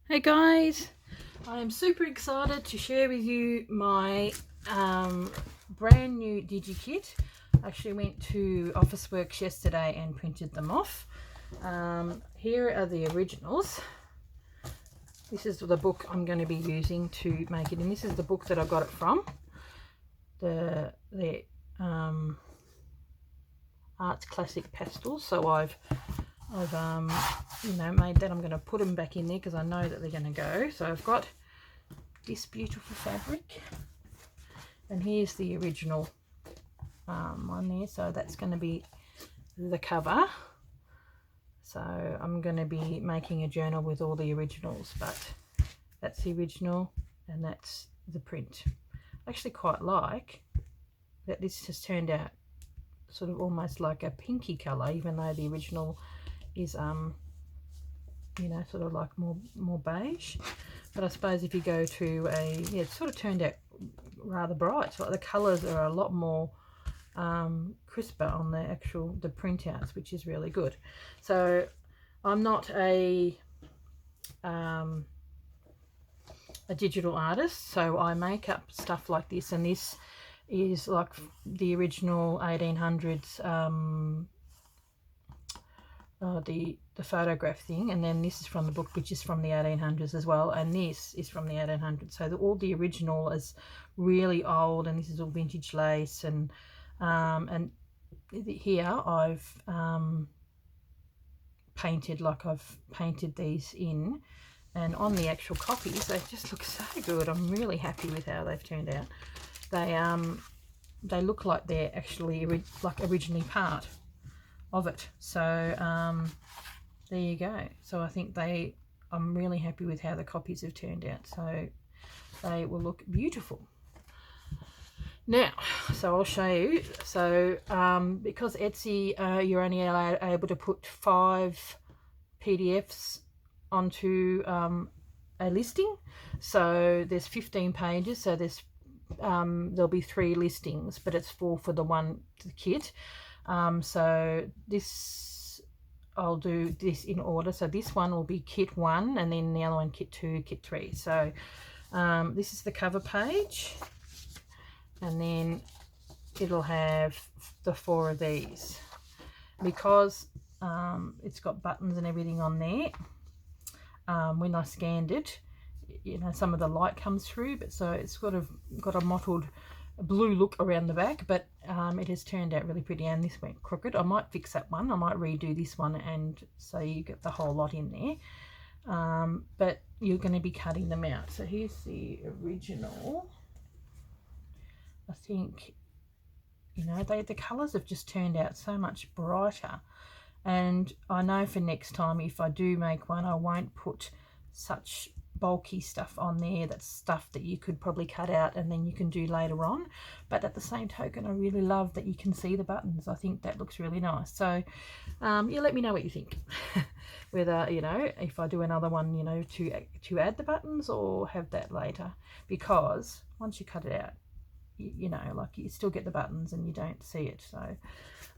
Hey guys, I am super excited to share with you my brand new DIGI kit. I actually went to Officeworks yesterday and printed them off. Here are the originals. This is the book I'm going to be using to make it, and this is the book that I got it from. The Arts Classic Pastels. So I've made that. I'm going to put them back in there because I know that they're going to go. So I've got this beautiful fabric, and here's the original one there. So that's going to be the cover. So I'm going to be making a journal with all the originals, but that's the original and that's the print. I actually quite like that this has turned out sort of almost like a pinky colour, even though the original is sort of like more beige. But I suppose if you go to it sort of turned out rather bright. So the colours are a lot more crisper on the printouts, which is really good. So I'm not a digital artist, so I make up stuff like this, and this is like the original 1800s the photograph thing, and then this is from the book, which is from the 1800s as well, and this is from the 1800s. So all the original is really old, and this is all vintage lace, and here I've painted these in, and on the actual copies they just look so good. I'm really happy with how they've turned out. They look like they're actually originally part of it. So there you go. So I think I'm really happy with how the copies have turned out. So they will look beautiful. Now, so I'll show you. So because Etsy, you're only able to put 5 PDFs onto a listing. So there's 15 pages. So there'll be 3 listings, but it's 4 for the kit. So this, I'll do this in order. So this one will be kit 1, and then the other one kit 2, kit 3. So this is the cover page, and then it'll have the 4 of these. Because it's got buttons and everything on there, when I scanned it, some of the light comes through, but so it's sort of got a mottled blue look around the back, but it has turned out really pretty. And this went crooked. I might fix that one. I might redo this one, and so you get the whole lot in there. But you're going to be cutting them out. So here's the original. I think the colours have just turned out so much brighter, and I know for next time, if I do make one, I won't put such bulky stuff on there. That's stuff that you could probably cut out and then you can do later on. But at the same token, I really love that you can see the buttons. I think that looks really nice. So yeah, let me know what you think. Whether if I do another one, to add the buttons, or have that later, because once you cut it out, like you still get the buttons and you don't see it. So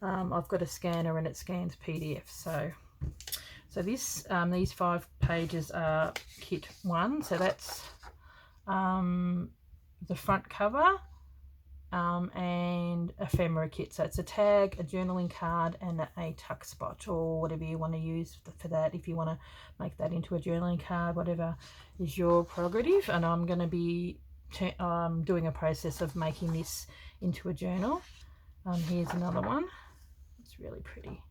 I've got a scanner and it scans PDFs. So this these 5 pages are kit 1. So that's the front cover and ephemera kit. So it's a tag, a journaling card, and a tuck spot, or whatever you want to use for that. If you want to make that into a journaling card, whatever is your prerogative. And I'm going to be doing a process of making this into a journal. Here's another one. It's really pretty.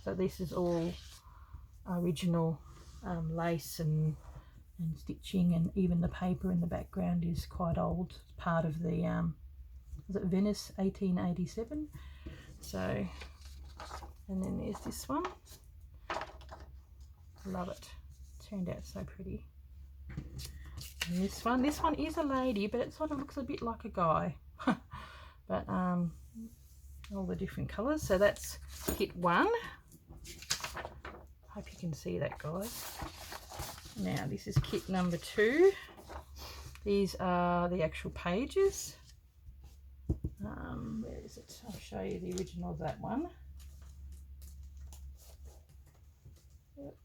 So this is all original lace and stitching, and even the paper in the background is quite old. It's part of the was it Venice 1887. So, and then there's this one. Love it. Turned out so pretty. And this one is a lady, but it sort of looks a bit like a guy. But all the different colours. So that's kit 1. Hope you can see that, guys. Now this is kit number 2. These are the actual pages. Where is it? I'll show you the original of that one. Yep.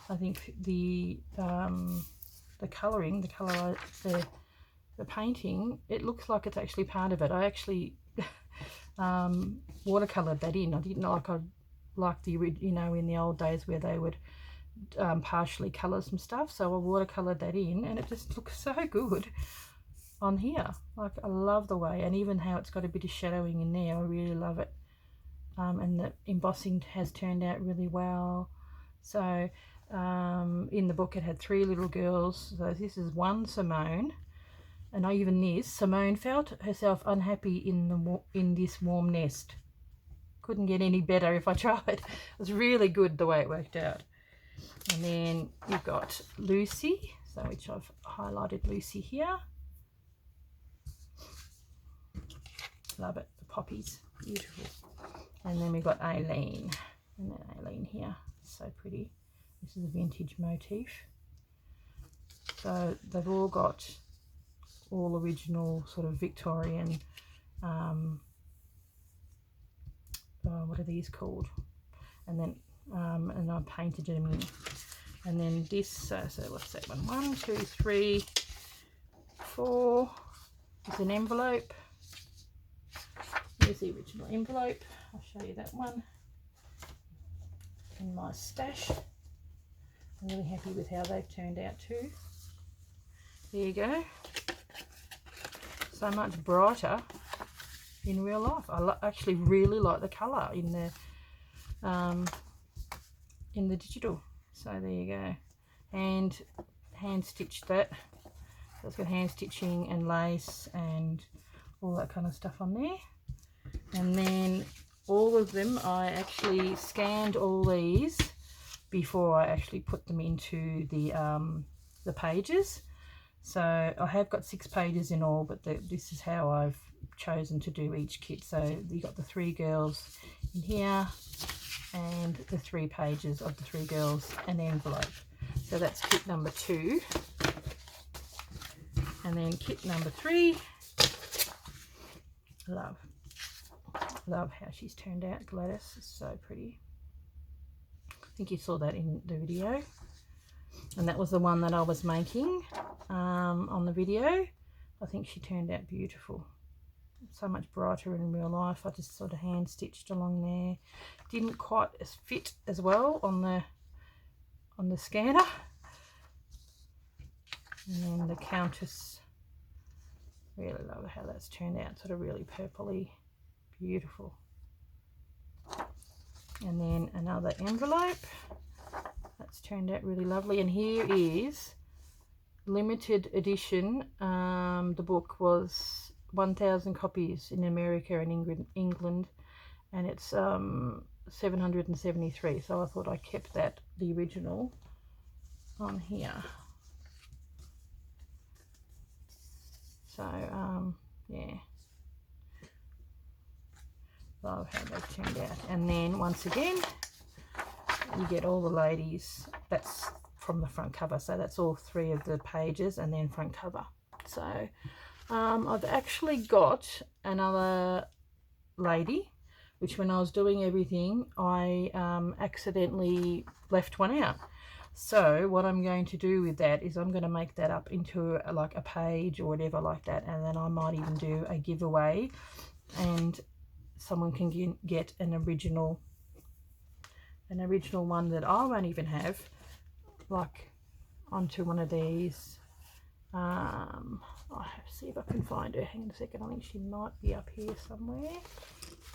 I think the colouring, the painting, it looks like it's actually part of it. I actually watercoloured that in. I didn't like the, you know, in the old days where they would partially colour some stuff, so I watercoloured that in, and it just looks so good on here. Like, I love the way, and even how it's got a bit of shadowing in there, I really love it. And the embossing has turned out really well. So in the book it had 3 little girls, so this is one Simone, and Simone felt herself unhappy in this warm nest. Couldn't get any better if I tried. It was really good the way it worked out. And then you've got Lucy, so which I've highlighted Lucy here. Love it, the poppies, beautiful. And then we've got Aileen, and then Aileen here, so pretty. This is a vintage motif. So they've all got all original sort of Victorian, what are these called? And then and I painted them in. And then this, so what's that one? 1, 2, 3, 4 is an envelope. Here's the original envelope. I'll show you that one in my stash. I'm really happy with how they've turned out too. There you go. So much brighter in real life. I actually really like the colour in the digital. So there you go. And hand stitched that. So it's got hand stitching and lace and all that kind of stuff on there. And then all of them, I actually scanned all these before I actually put them into the pages. So I have got 6 pages in all, but this is how I've chosen to do each kit. So you got the 3 girls in here, and the 3 pages of the 3 girls, an envelope. So that's kit number 2. And then kit number 3, love how she's turned out. Gladys is so pretty. I think you saw that in the video, and that was the one that I was making on the video. I think she turned out beautiful, so much brighter in real life. I just sort of hand stitched along there. Didn't quite fit as well on the scanner. And then the Countess, really love how that's turned out, sort of really purpley, beautiful. And then another envelope that's turned out really lovely. And here is limited edition. The book was 1,000 copies in America and England, and it's 773. So I thought I kept the original on here. So yeah, love how they've turned out. And then once again, you get all the ladies. That's from the front cover, so that's all 3 of the pages and then front cover. So I've actually got another lady, which when I was doing everything, I accidentally left one out. So what I'm going to do with that is I'm going to make that up into like a page or whatever like that, and then I might even do a giveaway, and someone can get an original one that I won't even have, like onto one of these. I'll see if I can find her. Hang on a second. I think she might be up here somewhere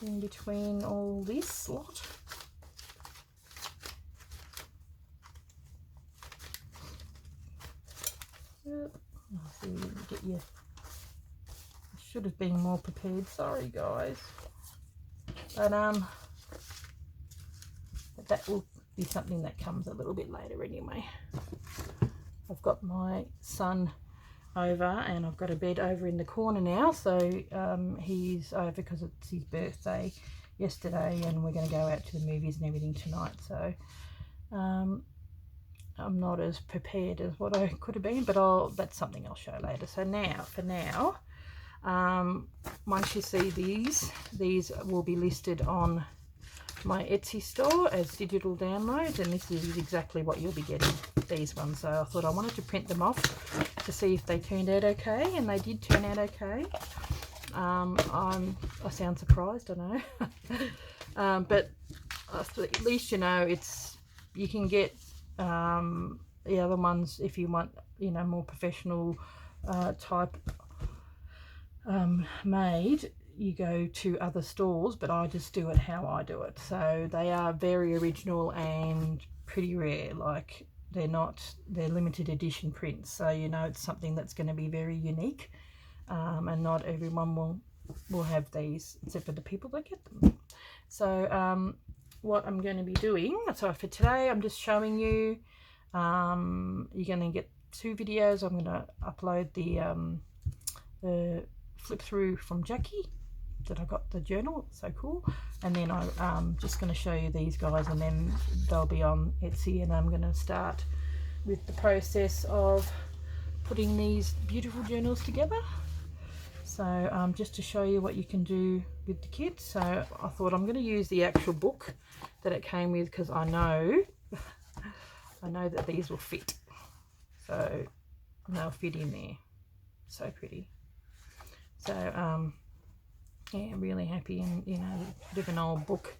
in between all this lot. I'll see if we can get you. I should have been more prepared. Sorry, guys. But that will be something that comes a little bit later anyway. I've got my son over, and I've got a bed over in the corner now, so he's over because it's his birthday yesterday, and we're going to go out to the movies and everything tonight. So I'm not as prepared as what I could have been, but that's something I'll show later. So now, for now, once you see these will be listed on my Etsy store as digital downloads, and this is exactly what you'll be getting, these ones. So I thought I wanted to print them off to see if they turned out okay, and they did turn out okay. I sound surprised, I know. But at least you know you can get the other ones if you want, you know, more professional type made. You go to other stores, but I just do it how I do it. So they are very original and pretty rare. Like they're limited edition prints, so you know it's something that's going to be very unique, and not everyone will have these, except for the people that get them. So what I'm going to be doing, so for today I'm just showing you, you're going to get 2 videos. I'm going to upload the flip through from Jackie that I got the journal, so cool, and then I'm just going to show you these guys, and then they'll be on Etsy, and I'm going to start with the process of putting these beautiful journals together. So just to show you what you can do with the kit. So I thought I'm going to use the actual book that it came with, because I know that these will fit, so they'll fit in there. So pretty. So yeah, I'm really happy, and you know, a bit of an old book,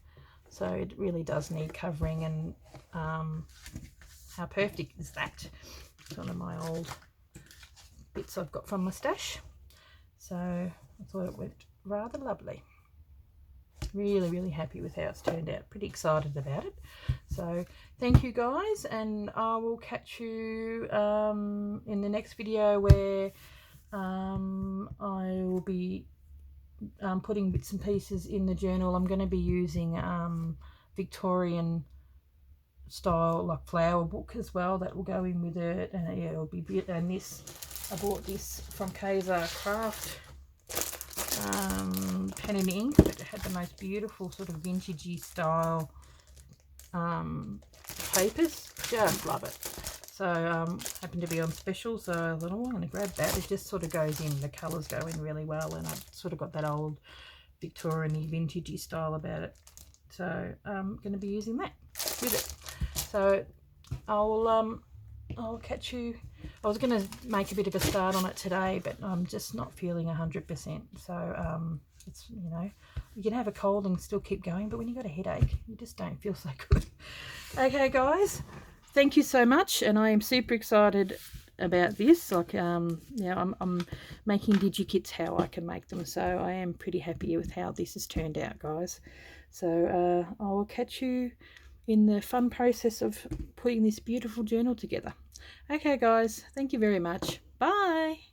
so it really does need covering, and how perfect is that? It's one of my old bits I've got from my stash, so I thought it went rather lovely. Really happy with how it's turned out, pretty excited about it. So thank you guys, and I will catch you in the next video, where I will be putting bits and pieces in the journal. I'm going to be using Victorian style, like flower book as well, that will go in with it, and yeah, it'll be. And this, I bought this from Kaiser Craft pen and ink, but it had the most beautiful sort of vintagey style papers. Just love it. So happened to be on special, so I thought, oh, I'm going to grab that. It just sort of goes in, the colours go in really well, and I've sort of got that old Victorian-y vintagey style about it. So I'm going to be using that with it. So I'll catch you. I was going to make a bit of a start on it today, but I'm just not feeling 100%. So it's, you know, you can have a cold and still keep going, but when you've got a headache, you just don't feel so good. Okay, guys. Thank you so much, and I am super excited about this. Like, yeah, I'm making DigiKits how I can make them, so I am pretty happy with how this has turned out, guys. So I will catch you in the fun process of putting this beautiful journal together. Okay, guys, thank you very much. Bye.